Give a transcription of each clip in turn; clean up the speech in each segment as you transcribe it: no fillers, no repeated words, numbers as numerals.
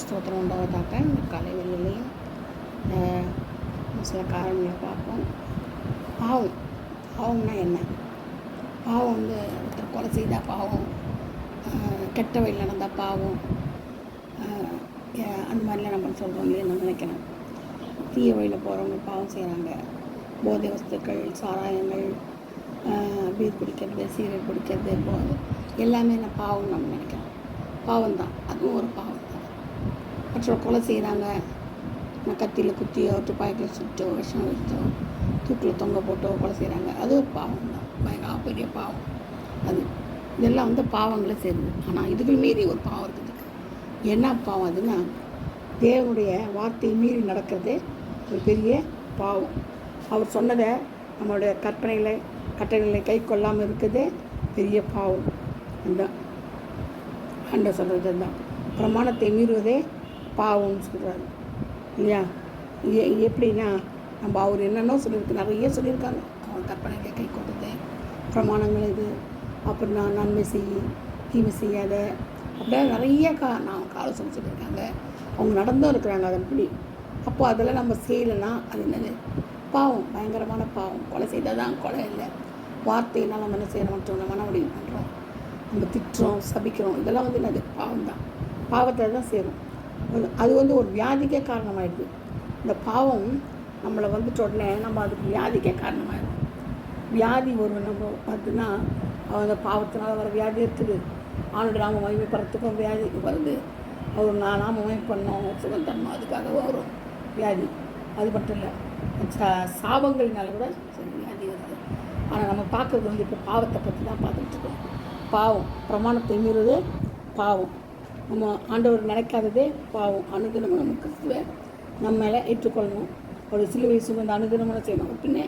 ஸ்தோத்திரம் உண்டாவதாக. இந்த காலை வேளையிலையும் சில காரணங்களை பார்ப்போம். பாவம்னா என்ன? பாவம் ஒருத்தர் கொலை செய்தால் பாவம், கெட்ட வழியில் நடந்தால் பாவம், அந்த மாதிரிலாம் நம்ம சொல்கிறோம் இல்லையா? நான் நினைக்கிறேன் தீய வழியில் போகிறவங்க பாவம் செய்கிறாங்க. போதை வஸ்துக்கள், சாராயங்கள், பீர் குடிக்கிறது, சீரட் குடிக்கிறது, எல்லாமே நான் பாவம் நம்ம நினைக்கிறோம். பாவம் தான், அதுவும் ஒரு பாவம் தான். மற்றவங்க கொலை செய்கிறாங்க, நான் கத்தியில் குத்தியோ, துப்பாக்கியில் சுட்டோ, விஷம் வச்சோ, தூக்கில் தொங்க போட்டோ கொலை செய்கிறாங்க, அது ஒரு பாவம் தான், பயங்கர பெரிய பாவம். அது இதெல்லாம் பாவங்களை சேருது. ஆனால் இதுக்கு மீறி ஒரு பாவம் இருக்குது. என்ன பாவம் அதுன்னா, தேவனுடைய வார்த்தையை மீறி நடக்கிறதே ஒரு பெரிய பாவம். அவர் சொன்னதை நம்மளுடைய கட்டளைகளை கை கொள்ளாமல் இருக்கிறதே பெரிய பாவம். அதுதான் ஆண்டவர் சொல்கிறது. தான் பிரமாணத்தை மீறுவதே பாவம்னு சொல்கிறாரு இல்லையா? எப்படின்னா, நம்ம அவர் என்னென்ன சொல்லியிருக்கு, நிறைய சொல்லியிருக்காங்க. அவன் கற்பனைகளை கை கொண்டது, பிரமாணங்கள் இது, அப்புறம் நான் நன்மை செய்ய தீமை செய்யாத, அப்படியே நிறைய ஆலோசனை சொல்லியிருக்காங்க. அவங்க நடந்தும் இருக்கிறாங்க அதன்படி. அப்போ அதெல்லாம் நம்ம செய்யலைன்னா அது என்னது? பாவம், பயங்கரமான பாவம். கொலை செய்தால் தான் கொலை இல்லை. வார்த்தையினால் நம்ம என்ன செய்யணும்? மற்றவங்க மன முடிவு பண்ணுறோம், நம்ம திட்டுறோம், சபிக்கிறோம், இதெல்லாம் என்னது? பாவம் தான். பாவத்தை தான் சேரும். அது ஒரு வியாதிக்கே காரணமாயிடுது. இந்த பாவம் நம்மளை உடனே நம்ம அதுக்கு வியாதிக்கே காரணமாயிடும். வியாதி நம்ம பார்த்துன்னா, அந்த பாவத்தினால் வர வியாதி இருக்குது. ஆண்டு நாம மகிமைப்படுறதுக்கும் வியாதி வருது. அவர் நாம மகிமை பண்ணோம், சுகம் தரணும், அதுக்காக வரும் வியாதி. அது மட்டும் இல்லை, சாபங்கள்னால கூட வியாதி வருது. ஆனால் நம்ம பார்க்குறது இப்போ பாவத்தை பற்றி தான் பார்த்துட்ருக்கோம். பாவம், பிரமாணத்தை மீறுவது பாவம். நம்ம ஆண்டவர் நினைக்காததே பாவம். அனுதினமும் நம்ம கிறிஸ்துவை நம்ம மேலே ஏற்றுக்கொள்ளணும். ஒரு சிலுவை சுமந்த அனுதினமும் செய்யணும், பின்னே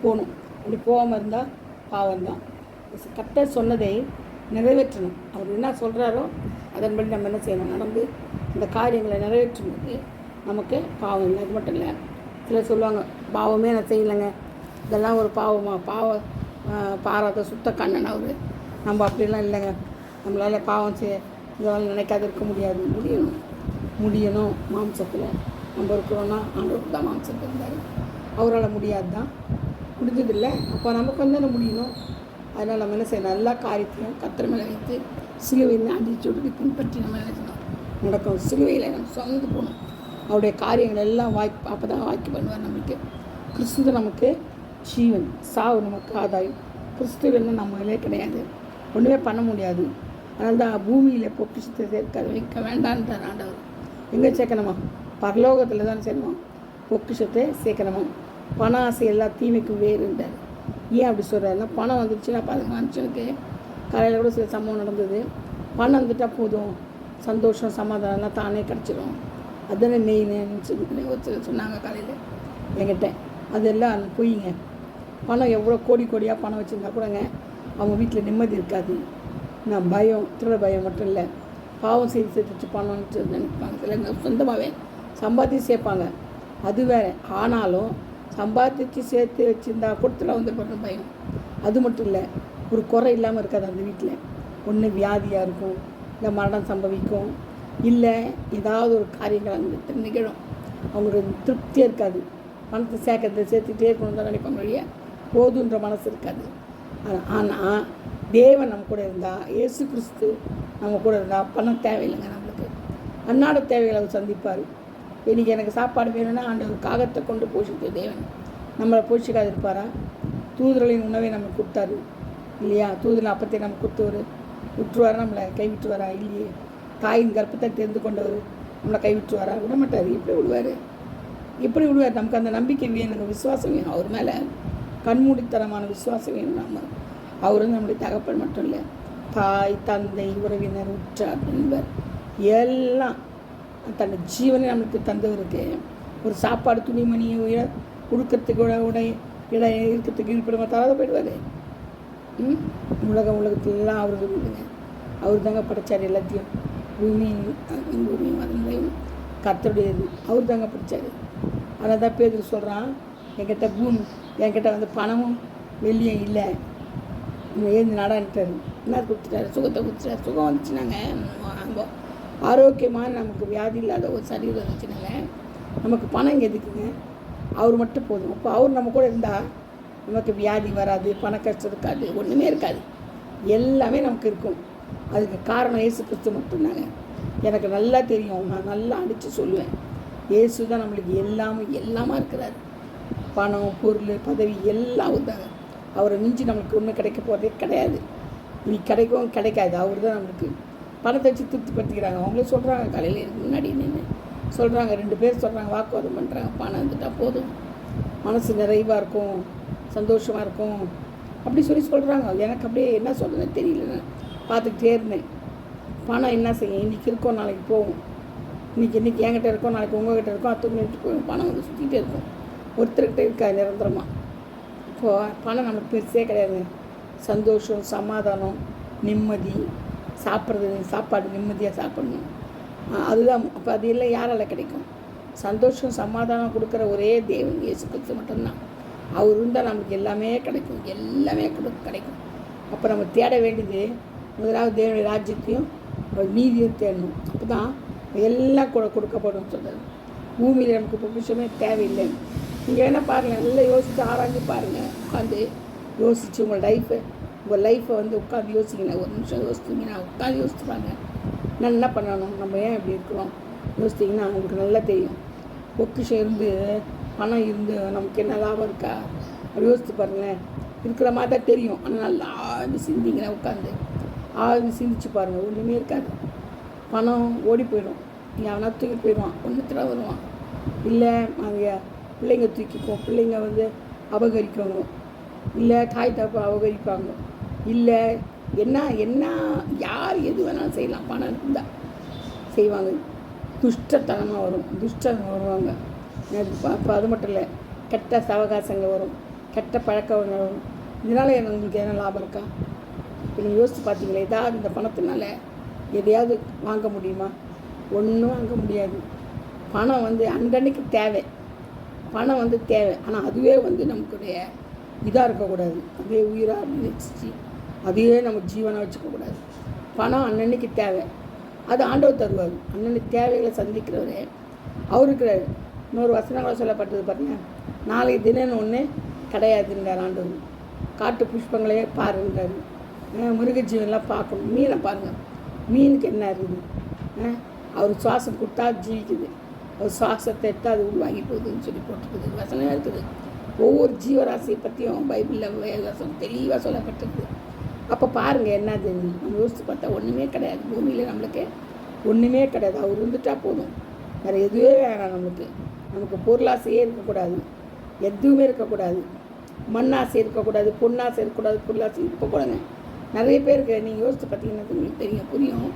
போகணும். அப்படி போகாமல் இருந்தால் பாவம் தான். கர்த்தர் சொன்னதை நிறைவேற்றணும். அவர் என்ன சொல்கிறாரோ அதன்படி நம்ம என்ன செய்யணும்? நடந்து இந்த காரியங்களை நிறைவேற்றும்போது நமக்கு பாவம் இல்லை. அது மட்டும் இல்லை, சிலர் சொல்லுவாங்க, பாவமே நான் செய்யலைங்க, இதெல்லாம் ஒரு பாவமா? பாராத சுத்த கண்ணன் அவர். நம்ம அப்படிலாம் இல்லைங்க, நம்மளால் பாவம் இதெல்லாம் நினைக்காத இருக்க முடியாது. முடியணும். மாம்சத்தில் நம்ம இருக்கிறோன்னா ஆண்டவருக்கு தான் மாம்சத்தில் இருந்தார். அவரால் முடியாது தான், முடிஞ்சதில்லை. அப்போ நமக்கு என்ன முடியணும்? அதனால் நம்ம என்ன செய்யணும்? எல்லா காரியத்தையும் கர்த்தர் மேலே வைத்து சிலுவையில் அடிச்சுட்டு பின்பற்றி நம்ம நினைக்கணும், நடக்கும். சிலுவையில் நம்ம சொந்து போகணும். அவருடைய காரியங்கள் எல்லாம் அப்போ தான் வாய்க்கு பண்ணுவார். நம்மளுக்கு கிறிஸ்துவ நமக்கு ஜீவன், சாவு நமக்கு ஆதாயம். கிறிஸ்துவன்னு நம்மளே கிடையாது, ஒன்றுமே பண்ண முடியாது. அதனால தான் பூமியில் பொக்கிஷத்தை வைக்க வேண்டான்றார் ஆண்டவர். எங்கே சேர்க்கணுமா? பரலோகத்தில் தான் சேர்க்கணும். பொக்கிஷத்தை சேர்க்கணுமா? பண ஆசை எல்லா தீமைக்கும் வேறுன்றார். ஏன் அப்படி சொல்கிறாருன்னா, பணம் வந்துடுச்சுன்னா அப்போ அது மனுஷனுக்கு காலையில் கூட சில சம்பவம் நடந்தது. பணம் வந்துட்டால் போதும், சந்தோஷம் சமாதானம்லாம் தானே கிடச்சிடும். அதுதானே மெயின் சொன்னாங்க காலையில் என்கிட்ட. அதெல்லாம் பொய்ங்க. பணம் எவ்வளோ கோடியாக பணம் வச்சுருந்தா கூடங்க அவங்க வீட்டில் நிம்மதி இருக்காது. நான் பயம், திருட பயம் மட்டும் இல்லை, பாவம் செய்து சேர்த்து பணம்னு நினைப்பாங்க. சில சொந்தமாகவே சம்பாதிச்சு சேர்ப்பாங்க, அது வேறு. ஆனாலும் சம்பாதிச்சு சேர்த்து வச்சுருந்தா கொடுத்துல பண்ணுற பயம். அது மட்டும் இல்லை, ஒரு குறை இல்லாமல் இருக்காது அந்த வீட்டில். ஒன்று வியாதியாக இருக்கும், இல்லை மரணம் சம்பவிக்கும், இல்லை ஏதாவது ஒரு காரியங்கள் அங்கே நிகழும். அவங்களுக்கு திருப்தியாக இருக்காது. பணத்தை சேர்த்துக்கிட்டே இருக்கணும் தான் நினைப்பாங்க, இல்லையா? போதுன்ற மனசு இருக்காது. ஆனால் தேவன் நம்ம கூட இருந்தால், இயேசு கிறிஸ்து நம்ம கூட இருந்தால் பணம் தேவையில்லைங்க. நம்மளுக்கு அன்னாட தேவைகளை அவர் சந்திப்பார். இன்றைக்கி எனக்கு சாப்பாடு வேணும்னா ஆண்டவர் காகத்தை கொண்டு போஷித்த தேவன் நம்மளை போஷிக்காது இருப்பாரா? தூதர்களின் உணவை நமக்கு கொடுத்தாரு இல்லையா? தூதரின் அப்பத்தை நமக்கு கொடுத்தவர் விட்டுருவாரா? நம்மளை கைவிட்டுவாரா? இல்லையே. தாயின் கர்ப்பத்தை தெரிந்து கொண்டவர் நம்மளை கைவிட்டுவாரா? விட மாட்டார். எப்படி விடுவார்? நமக்கு அந்த நம்பிக்கை வேணுங்க, விசுவாசம் வேணும். அவர் மேலே கண்மூடித்தனமான விசுவாசம் வேணும். அவர் நம்முடைய தகப்பன் மட்டும் இல்லை, தாய், தந்தை, உறவினர், உற்றார், நண்பர் எல்லாம் தன் ஜீவனை நம்மளுக்கு தந்தவருக்கு ஒரு சாப்பாடு, துணிமணியை உடுக்கிறதுக்கு உடை இருக்கிறதுக்கு இருப்பிடமா தராத போயிடுவார். உலகத்துலாம் அவர் இருக்குதுங்க. அவர் தாங்க படைச்சார் எல்லாத்தையும். பூமியும் அதனையும் கர்த்தருடையது. அவர் தாங்க படைச்சார். அதனால் தான் பேதுரு சொல்கிறான், என்கிட்ட பணமும் வெள்ளியும் இல்லை, ஏந்து நடான்ட்டார். என்ன கொடுத்துட்டாரு? சுகத்தை கொடுத்துட்டாரு. சுகம் வந்துச்சுனாங்க ஆரோக்கியமாக நமக்கு வியாதி இல்லாத ஒரு சரீரம் இருந்துச்சுனால நமக்கு பணம் இங்கே எதுக்குங்க? அவர் மட்டும் போதும். அப்போ அவர் நம்ம கூட இருந்தால் நமக்கு வியாதி வராது, பண கஷ்டம் இருக்காது, ஒன்றுமே இருக்காது, எல்லாமே நமக்கு இருக்கும். அதுக்கு காரணம் இயேசு கிறிஸ்து மட்டும்தாங்க. எனக்கு நல்லா தெரியும், நான் நல்லா அடித்து சொல்லுவேன், இயேசு தான் நம்மளுக்கு எல்லாமா இருக்கிறாரு. பணம், பொருள், பதவி எல்லாம் தாங்க. அவரை மிஞ்சி நம்மளுக்கு ஒன்றும் கிடைக்க போகிறதே கிடையாது. நீ கிடைக்கவும் கிடைக்காது. அவர் தான் நம்மளுக்கு பணத்தை வச்சு திருப்திப்படுத்திக்கிறாங்க. அவங்களே சொல்கிறாங்க, காலையில் முன்னாடி நின்று சொல்கிறாங்க, 2 பேர் சொல்கிறாங்க, வாக்குவாதம் பண்ணுறாங்க, பணம் வந்துட்டால் போதும், மனசு நிறைவாக இருக்கும், சந்தோஷமாக இருக்கும், அப்படி சொல்கிறாங்க. எனக்கு அப்படியே என்ன சொல்கிறேன்னு தெரியல. நான் பார்த்துக்கிட்டே இருந்தேன். பணம் என்ன செய்யும்? இன்றைக்கி இருக்கோம், நாளைக்கு போகும். இன்றைக்கி என்கிட்ட இருக்கோம், நாளைக்கு உங்கள்கிட்ட இருக்கோம், அடுத்தவங்ககிட்ட போகும். பணம் வந்து சுற்றிகிட்டே இருக்கும், ஒருத்தர்கிட்ட இருக்காது நிரந்தரமாக. இப்போது பணம் நம்மளுக்கு பெருசே கிடையாது. சந்தோஷம், சமாதானம், நிம்மதி, சாப்பாடு நிம்மதியாக சாப்பிடணும், அதுதான். அப்போ அது இல்லை யாரால் கிடைக்கும்? சந்தோஷம், சமாதானம் கொடுக்குற ஒரே தேவன் இயேசு கிறிஸ்து மட்டும்தான். அவர் இருந்தால் நமக்கு எல்லாமே கிடைக்கும், எல்லாமே கிடைக்கும். அப்போ நம்ம தேட வேண்டியது முதலாவது தேவனுடைய ராஜ்யத்தையும் நீதியும் தேடணும். அப்போ தான் எல்லாம் கொடுக்கப்படும் சொல்கிறது. பூமியில் நமக்கு பொக்கிஷமே தேவையில்லை. நீங்கள் என்ன பாருங்கள், நல்லா யோசித்து ஆராய்ஞ்சு பாருங்கள். உட்காந்து யோசித்து உங்கள் லைஃப்பை வந்து உட்காந்து யோசிக்கணும். ஒரு நிமிஷம் யோசிச்சிங்கன்னா உட்காந்து யோசிச்சுப்பாங்க, நான் என்ன பண்ணணும், நம்ம ஏன் இப்படி இருக்கிறோம் யோசிச்சிங்கன்னா உங்களுக்கு நல்லா தெரியும். பொக்கிஷம் இருந்து பணம் இருந்து நமக்கு என்ன லாபம் இருக்கா? அப்படி யோசித்து பாருங்களேன். இருக்கிற மாதிரி தான் தெரியும். ஆனால் நல்லா ஆழ்ந்து சிந்திங்கன்னா உட்காந்து ஆழ்ந்து சிந்திச்சு பாருங்கள், ஒன்றுமே இருக்காது. பணம் ஓடி போயிடும், எவனா தூக்கி போயிடுவான், ஒன்றுத்துல வருவான். இல்லை அவங்க பிள்ளைங்க தூக்கிக்கும், பிள்ளைங்க வந்து அபகரிக்கணும், இல்லை தாய் தப்பு அபகரிப்பாங்க, இல்லை என்ன யார் எது வேணாலும் செய்யலாம். பணம் இருந்தால் செய்வாங்க. துஷ்டத்தனமாக வரும், துஷ்டங்க வருவாங்க. இப்போ அது மட்டும் இல்லை, கெட்ட சவகாசங்கள் வரும், கெட்ட பழக்கங்கள் வரும். இதனால் உங்களுக்கு என்ன லாபம் இருக்கா? இப்போ நீங்கள் யோசித்து பார்த்தீங்களா? ஏதாவது இந்த பணத்தினால எதையாவது வாங்க முடியுமா? ஒன்றும் வாங்க முடியாது. பணம் வந்து அன்னன்னைக்கு தேவை, பணம் வந்து தேவை. ஆனால் அதுவே வந்து நமக்குடைய இதாக இருக்கக்கூடாது, அதே உயிராக வச்சு அதையே நம்ம ஜீவனை வச்சுக்கக்கூடாது. பணம் அன்னன்னைக்கு தேவை, அது ஆண்டவர் தருவார். அன்னன்னைக்கு தேவைகளை சந்திக்கிறவரே அவர் இருக்கிறார். இன்னொரு வசனங்களை சொல்லப்பட்டது பாருங்க, நாளைக்கு தினம் ஒன்று கிடையாதுன்றார் ஆண்டவர். காட்டு புஷ்பங்களையே பாருன்றார். மிருக ஜீவனெலாம் பார்க்கணும். மீனை பாருங்கள், மீனுக்கு என்ன இருக்குது? அவர் சுவாசம் கொடுத்தா ஜீவிக்குது, அவர் சுவாசத்தை எடுத்தால் அது உள்வாங்கி போகுதுன்னு சொல்லி போட்டிருக்குது, வசனம் இருக்குது. ஒவ்வொரு ஜீவராசியை பற்றியும் பைபிளில் வேதம் தெளிவாக சொல்லப்பட்டிருக்கு. அப்போ பாருங்கள் என்னது, நம்ம யோசித்து பார்த்தா ஒன்றுமே கிடையாது. பூமியில் நம்மளுக்கு ஒன்றுமே கிடையாது. அவர் இருந்துட்டால் போதும், வேறு எதுவே வேணாம். நமக்கு பொருளாசையே இருக்கக்கூடாது, எதுவுமே இருக்கக்கூடாது. மண்ணாசை இருக்கக்கூடாது, பொன்னாசை இருக்கக்கூடாது, பொருளாசை இருக்கக்கூடாது. நிறைய பேருக்கு நீங்கள் யோசித்து பார்த்தீங்கன்னா உங்களுக்கு தெரியும், புரியும்.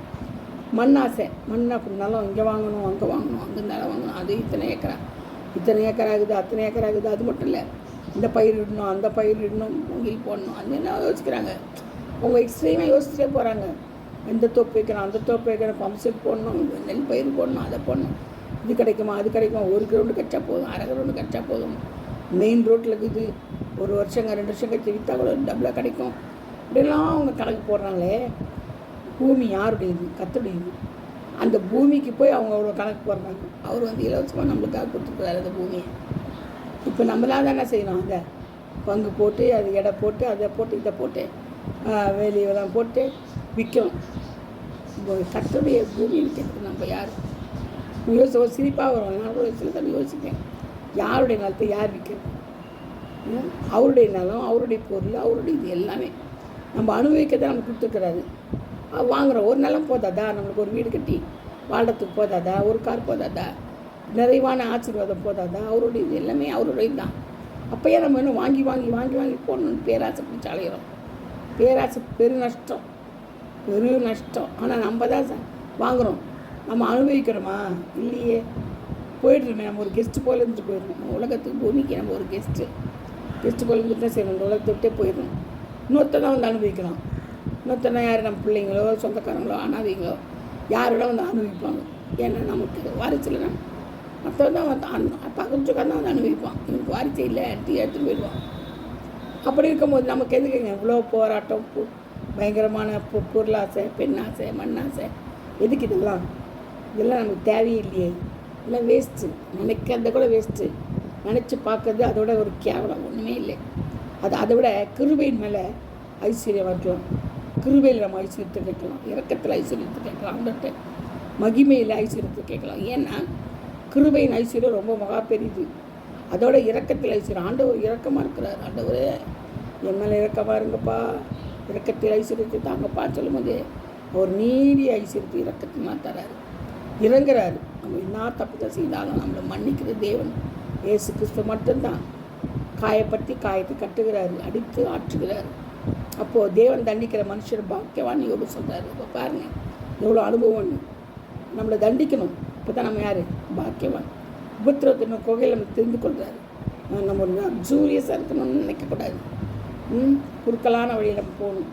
மண்ணாசை, மண்ணை நிலம் இங்கே வாங்கணும், அங்கே வாங்கணும், அங்கே நிலம் வாங்கணும், அது இத்தனை ஏக்கரா ஆகுது, அத்தனை ஏக்கர் ஆகுது. அது மட்டும் இல்லை, இந்த பயிர் இடணும், அந்த பயிர் இடணும், மூங்கில் போடணும், அது என்ன யோசிக்கிறாங்க. அவங்க எக்ஸ்ட்ரீமாக யோசிச்சுட்டே போகிறாங்க. இந்த தோப்பு வைக்கணும், அந்த தோப்பு வைக்கணும், பம்ப் செட் போடணும், நெல் பயிர் போடணும், அதை போடணும், இது கிடைக்குமா அது கிடைக்குமா, 1 கிரவுண்டு கட்டா போதும், 1/2 கிரவுண்டு கட்டா போதும், மெயின் ரோட்டில் இருக்குது, 1 வருஷங்க 2 வருஷம் கழிச்சு விற்றா கூட டபுளாக கிடைக்கும். இப்படிலாம் அவங்க கணக்கு போடுறாங்களே. பூமி யாருடையது? கர்த்தருடையது. அந்த பூமிக்கு போய் அவங்க அவ்வளோ கணக்கு போடுறாங்க. அவர் வந்து இலவசமாக நம்மளுக்காக கொடுத்துருக்குறாரு அந்த பூமியை. இப்போ நம்மளாக தானே செய்யணும், அதை பங்கு போட்டு, அது எடை போட்டு, அதை போட்டு, இதை போட்டு, வேலையெல்லாம் போட்டு விற்கணும். இப்போ கர்த்தருடைய பூமி விற்கிறது நம்ம யார்? ஒரு சிரிப்பாக வரும். நான் கூட சில தடவை யோசிப்பேன், யாருடைய நிலத்தை யார் விற்கிறது? அவருடைய நிலம், அவருடைய பொருள், அவருடைய இது எல்லாமே நம்ம அனுபவிக்க தான் நம்ம கொடுத்துருக்குறாரு. வாங்குகிறோம். ஒரு நிலம் போதாதா? நம்மளுக்கு ஒரு வீடு கட்டி வாழ்கிறதுக்கு போதாதா? ஒரு கார் போதாதா? நிறைவான ஆசீர்வாதம் போதாதா? அவருடைய இது எல்லாமே அவருடைய தான். அப்போயே நம்ம இன்னும் வாங்கி வாங்கி வாங்கி வாங்கி போடணும்னு பேராசை பிடிச்சி அலைகிறோம். பேராசை பெரு நஷ்டம். ஆனால் நம்ம தான் வாங்குகிறோம். நம்ம அனுபவிக்கிறோமா? இல்லையே. போய்ட்டுருமே, நம்ம ஒரு கெஸ்ட்டு போல இருந்துட்டு போயிடணும். நம்ம உலகத்துக்கு பூமிக்கு நம்ம ஒரு கெஸ்ட்டு போல இருந்துட்டு தான் செய்யணும். இந்த உலகத்தை விட்டே போயிடணும். இன்னொருத்தர் தான் வந்து அனுபவிக்கலாம். இன்னொருத்தனா யார்? நம்ம பிள்ளைங்களோ, சொந்தக்காரங்களோ, அனாதைங்களோ யாரோட வந்து அனுபவிப்பாங்க. ஏன்னா நமக்கு வாரிசில் தான் மற்றவன் தான் வந்து பக்கத்துக்காரன் தான் வந்து அனுபவிப்பான். இவனுக்கு வாரிசு இல்லை, எடுத்துகிட்டு போயிடுவான். அப்படி இருக்கும்போது நமக்கு எதுக்குங்க இவ்வளோ போராட்டம், பயங்கரமான பொருளாசை, பெண்ணாசை, மண்ணாசை? எதுக்கு இதெல்லாம்? இதெல்லாம் நமக்கு தேவையே இல்லையே, இதெல்லாம் வேஸ்ட்டு, நினைக்கிறத கூட வேஸ்ட்டு, நினச்சி பார்க்கறது அதோட ஒரு கேவலம், ஒன்றுமே இல்லை. அதை விட கிருபையின் மேலே ஐஸ்வர்யம் இருக்கலாம், கிருபையில் நம்ம ஐஸ்வர்யத்தை கேட்கலாம், இரக்கத்தில் ஐஸ்வர்யத்தை கேட்கலாம், ஆண்டவர்கிட்ட மகிமையில் ஐஸ்வர்யத்தை கேட்கலாம். ஏன்னா கிருபையின் ஐஸ்வர்யம் ரொம்ப மகா பெரிது, அதோட இரக்கத்தில் ஐஸ்வர்யம். ஆண்டவர் இரக்கமாக இருக்கிறார். ஆண்டவரே என் மேலே இரக்கமாக இருங்கப்பா, இரக்கத்தில் ஐஸ்வர்யத்தை தாங்கப்பா சொல்லும்போது அவர் நீடிய ஐஸ்வர்யத்தை இரக்கத்தினால் தராரு, இறங்குறாரு. நம்ம என்ன தப்புதான் செய்தாலும் நம்மளை மன்னிக்கிற தேவன் இயேசு கிறிஸ்து மட்டும்தான். காயப்பற்றி காயத்தை கட்டுகிறாரு, அடித்து ஆற்றுகிறாரு. அப்போது தேவன் தண்டிக்கிற மனுஷர் பாக்கியவான்னு யோபு சொல்கிறாரு. இப்போ பாருங்கள் எவ்வளோ அனுபவம்னு. நம்மளை தண்டிக்கணும், இப்போ தான் நம்ம யார் பாக்கியவான். உபத்திரத்தின் கொகையில் நம்ம தெரிந்து கொள்கிறாரு. நம்ம ஒரு ஜூரியஸாக இருக்கணும்னு நினைக்கக்கூடாது. குறுக்கலான வழியில் நம்ம போகணும்.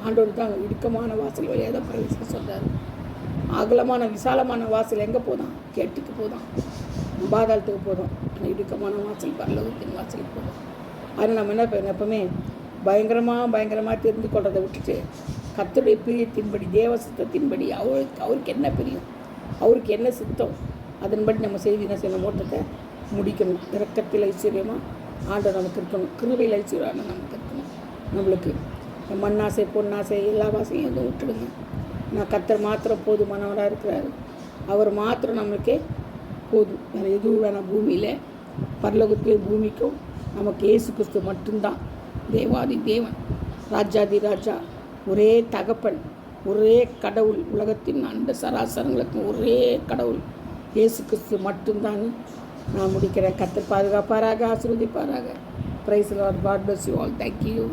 ஆண்டோடு தான் இடுக்கமான வாசல் வழியாக தான் பிரவேசிக்க சொல்கிறாரு. அகலமான விசாலமான வாசல் எங்கே போதான்? கேட்டுக்கு போதான், பாதாளத்துக்கு போதும். ஆனால் இடுக்கமான வாசல் பரலோகத்தின் வாசலுக்கு போதும். அதனால் நம்ம என்ன எப்பவுமே பயங்கரமாக தெரிந்து கொள்றதை விட்டுட்டு கர்த்தருடைய பிரியத்தின்படி, தேவ சித்தத்தின்படி, அவருக்கு என்ன பிரியம், அவருக்கு என்ன சித்தம், அதன்படி நம்ம செய்து என்ன செய்யணும், ஓட்டத்தை முடிக்கணும். இரக்கத்தில் ஐஸ்வர்யமாக ஆண்டவர் நமக்கு இருக்கணும், கிருபையில் ஐஸ்வர்யம் நமக்கு இருக்கணும். நம்மளுக்கு மண்ணாசை பொன்னாசை எல்லா வாசையும் எதுவும் விட்டுடுங்க. நான் கர்த்தர் மாத்திரம் போதுமானவராக இருக்கிறாரு, அவர் மாத்திரம் நம்மளுக்கே போதும். வேறு எதுவும் வேணாம். பூமியில் பரலோகத்திலும் பூமிக்கும் நமக்கு இயேசு கிறிஸ்து மட்டும்தான் தேவாதி தேவன், ராஜாதி ராஜா, ஒரே தகப்பன், ஒரே கடவுள். உலகத்தின் அந்த சராசரங்களுக்கும் ஒரே கடவுள் இயேசு கிறிஸ்து மட்டும்தான். நான் முடிக்கிறேன். கர்த்தர் பாதுகாப்பாராக, ஆசீர்வதிப்பாராக. Praise the Lord. God bless you all. Thank you.